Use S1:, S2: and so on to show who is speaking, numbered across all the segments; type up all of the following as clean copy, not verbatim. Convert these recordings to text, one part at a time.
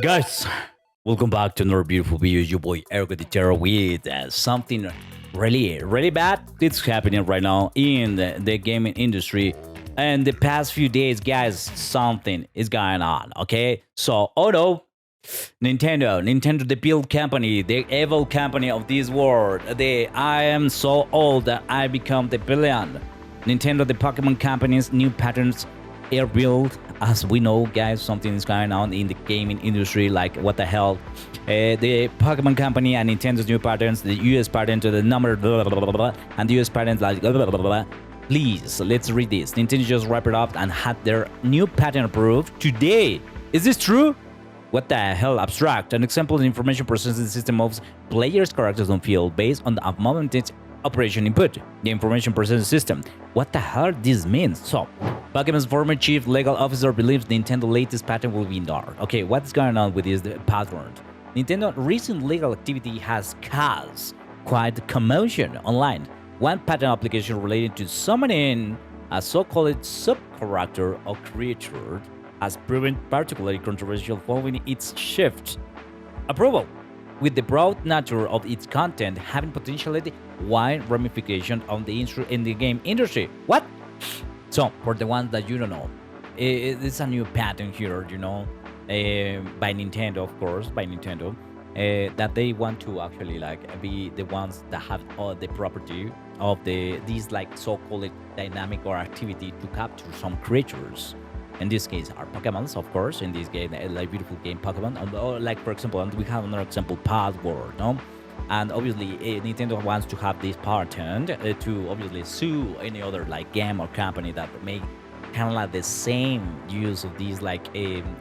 S1: Guys, welcome back to another beautiful video. Your boy Eric the Terror with something really bad. It's happening right now in the gaming industry. And the past few days, guys, something is going on. Okay, so oh no, Nintendo, the build company, the evil company of this world. The I am so old that I become the villain. Nintendo, the Pokemon company's new patterns are built. As we know, guys, something is going on in the gaming industry. Like what the hell? The Pokemon company and Nintendo's new patterns, the US patent to the number blah, blah, blah, blah, and the US patent like blah, blah, blah, blah. Please, let's read this. Nintendo just wrapped it up and had their new patent approved today. Is this true? What the hell, abstract? An example of information processing system moves players' characters on field based on the mounted operation input. The information processing system. What the hell this means? So, Pokemon's former chief legal officer believes Nintendo's latest patent will be ignored. Okay, what's going on with this patent? Nintendo's recent legal activity has caused quite commotion online. One patent application related to summoning a so-called sub-character or creature has proven particularly controversial following its shift approval, with the broad nature of its content having potentially wide ramifications on the in the game industry. What? So, for the ones that you don't know, it's a new patent here, by Nintendo, of course, by Nintendo, that they want to actually like be the ones that have all the property of these like so-called dynamic or activity to capture some creatures. In this case, are Pokemons, of course. In this game, like beautiful game Pokemon, or like for example, and we have another example, Password, no? And obviously, Nintendo wants to have this patent to obviously sue any other like game or company that make kind of like the same use of these like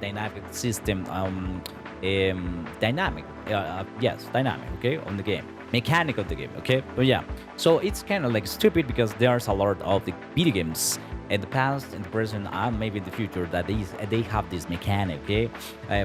S1: dynamic system, dynamic, yes, dynamic, okay, on the game, mechanic of the game, okay. But yeah, so it's kind of like stupid because there's a lot of the video games in the past, in the present, and maybe in the future that they have this mechanic. Okay,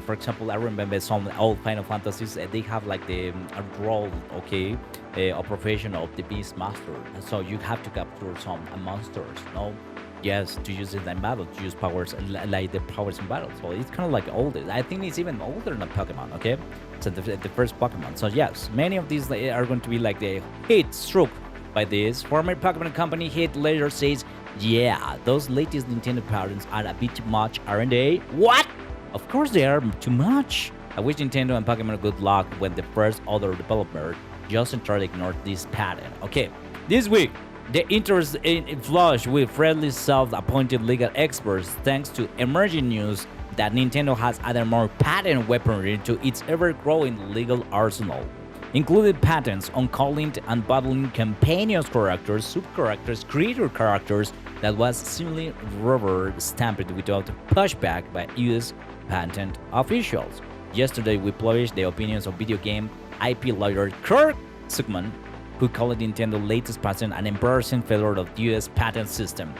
S1: for example, I remember some old Final Fantasies. They have like the a role, okay, a profession of the Beast Master. So you have to capture some monsters, no? Yes, to use it in battle, to use powers like the powers in battle. So it's kind of like older. I think it's even older than Pokemon. Okay, so the first Pokemon. So yes, many of these are going to be like the hit struck by this. Former Pokemon company Hit later says, yeah, those latest Nintendo patents are a bit much, aren't they? What? Of course they are too much. I wish Nintendo and Pokemon good luck when the first other developer just entirely ignored this patent. Okay, this week, the interest in flush with friendly self-appointed legal experts thanks to emerging news that Nintendo has added more patent weaponry to its ever-growing legal arsenal, including patents on calling and battling companion characters, sub-characters, creator characters that was seemingly rubber stamped without pushback by US patent officials. Yesterday, we published the opinions of video game IP lawyer Kirk Zuckman, who called Nintendo's latest patent an embarrassing failure of the US patent system.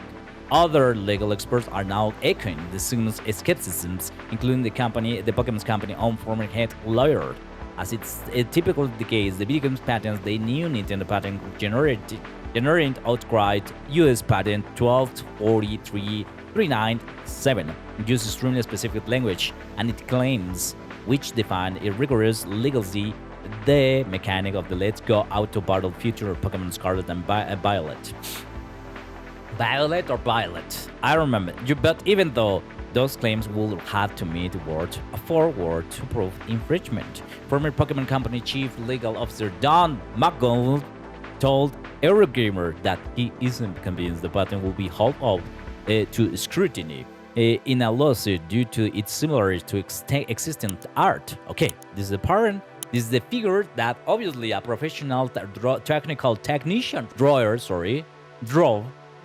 S1: Other legal experts are now echoing the skepticisms, including the Pokemon's company own former head lawyer. As it's typically the case, the video games patents, the new Nintendo patent generated outright US patent 1243397 uses extremely specific language, and it claims which define a rigorous legality the mechanic of the Let's Go Auto Battle feature of Pokemon Scarlet and Violet. Violet or Violet? I don't remember. But even though those claims will have to meet word for word to prove infringement. Former Pokemon Company Chief Legal Officer Don McGould told Eurogamer that he isn't convinced the patent will be held up to scrutiny in a lawsuit due to its similarity to existing art. Okay, this is the pattern. This is the figure that obviously a professional technical technician draw to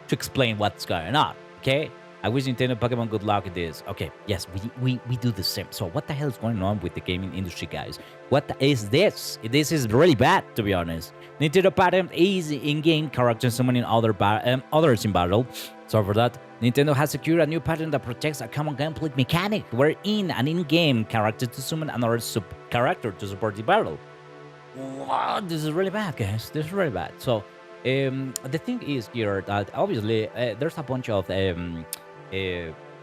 S1: explain what's going on. Okay. I wish Nintendo Pokemon good luck with this. Okay, yes, we do the same. So what the hell is going on with the gaming industry, guys? What is this? This is really bad, to be honest. Nintendo patent is in-game character summoning others in battle. So for that, Nintendo has secured a new patent that protects a common gameplay mechanic wherein an in-game character to summon another character to support the battle. Wow, this is really bad, guys. This is really bad. So the thing is here that obviously there's a bunch of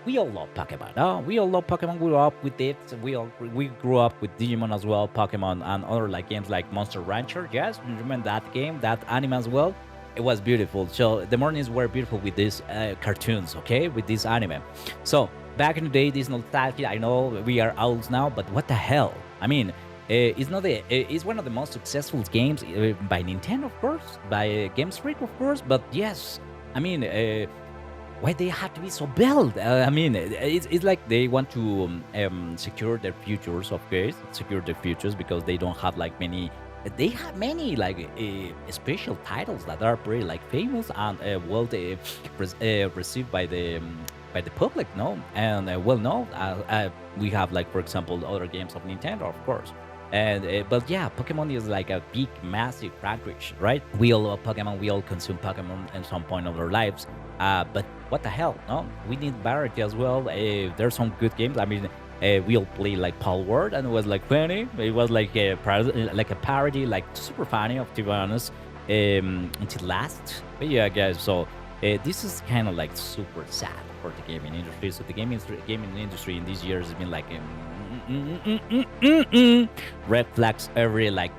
S1: we all love Pokemon. We all love Pokemon. We grew up with it. We grew up with Digimon as well, Pokemon, and other like games like Monster Rancher. Yes, you remember that game, that anime as well. It was beautiful. So the mornings were beautiful with these cartoons, okay, with this anime. So back in the day, this nostalgia. I know we are owls now, but what the hell? I mean, it's not it's one of the most successful games by Nintendo, of course, by Games Freak, of course. But yes, I mean, why they have to be so built? I mean, it's like they want to secure their futures, of course, secure their futures because they don't have like many. They have many like special titles that are pretty like famous and received by the public, no, and well known. We have like for example other games of Nintendo, of course. And but yeah, Pokemon is like a big, massive franchise, right? We all love Pokemon. We all consume Pokemon at some point of our lives. But what the hell? No, we need variety as well. There's some good games. I mean, we all play like Pal World, and it was like funny. It was like a parody, like super funny, to be honest. Until last, but yeah, guys. So this is kind of like super sad for the gaming industry. So the gaming industry in these years has been like red flags every like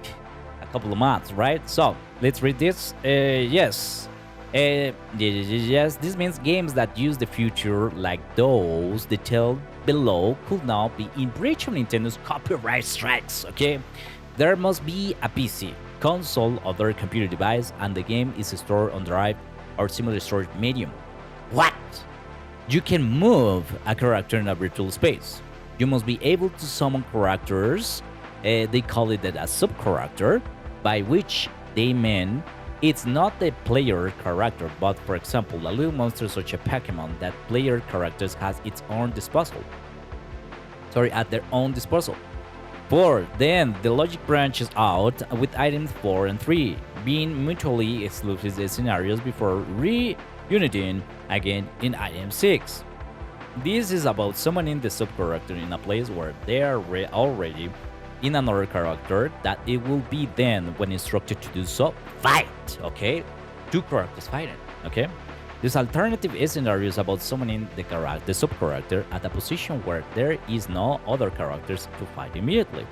S1: a couple of months, right? So let's read this. Yes, this means games that use the future, like those detailed below, could now be in breach of Nintendo's copyright strikes. Okay, there must be a PC, console, or other computer device, and the game is stored on drive or similar storage medium. What? You can move a character in a virtual space. You must be able to summon characters. They call it a sub-character, by which they mean it's not the player character, but for example, a little monster such as Pokemon that player characters has its own disposal. At their own disposal. 4. Then the logic branches out with items 4 and 3 being mutually exclusive scenarios before reuniting again in item 6. This is about summoning the sub-character in a place where they are already in another character that it will be then when instructed to do so, fight, okay? Two characters fighting, okay? This alternative scenario is about summoning the sub-character at a position where there is no other characters to fight immediately.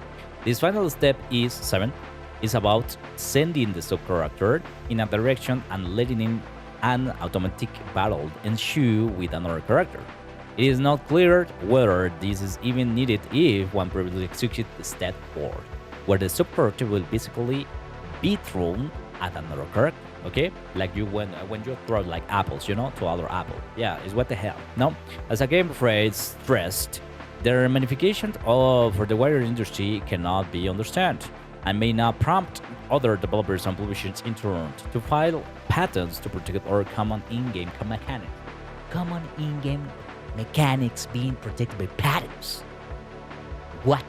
S1: This final step is 7, is about sending the sub-character in a direction and letting in an automatic battle ensue with another character. It is not clear whether this is even needed if one previously executed step 4, where the sub-character will basically be thrown at another character, okay? Like when you throw like apples, you know, to other apple. Yeah, it's what the hell. No, as a game phrase stressed, their magnification for the wider industry cannot be understood and may not prompt other developers and publishers in turn to file patents to protect our common in-game mechanics. Common in-game mechanics being protected by patents. What?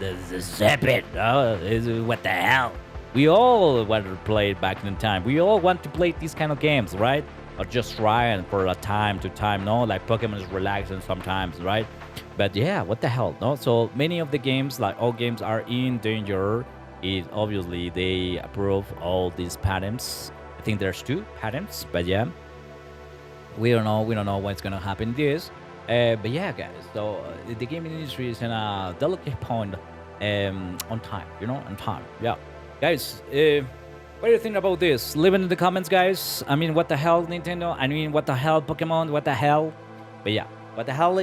S1: This is epic. What the hell? We all want to play it back in time. We all want to play these kind of games, right? Or just trying for a time to time, no? Like Pokemon is relaxing sometimes, right? But yeah, what the hell, no? So many of the games, like all games, are in danger. Obviously they approve all these patents. I think there's 2 patents, but yeah. We don't know what's gonna happen this. But yeah, guys, so the gaming industry is in a delicate point on time, on time. Yeah. Guys, what do you think about this? Leave it in the comments, guys. I mean, what the hell, Nintendo? I mean, what the hell, Pokemon? What the hell? But yeah, what the hell?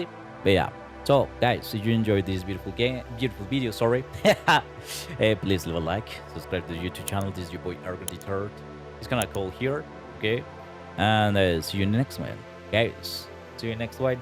S1: But yeah. So, guys, if you enjoyed this beautiful video, sorry, please leave a like, subscribe to the YouTube channel. This is your boy Ergo the Third. It's gonna call here, okay? And see you in the next one, guys. See you next one.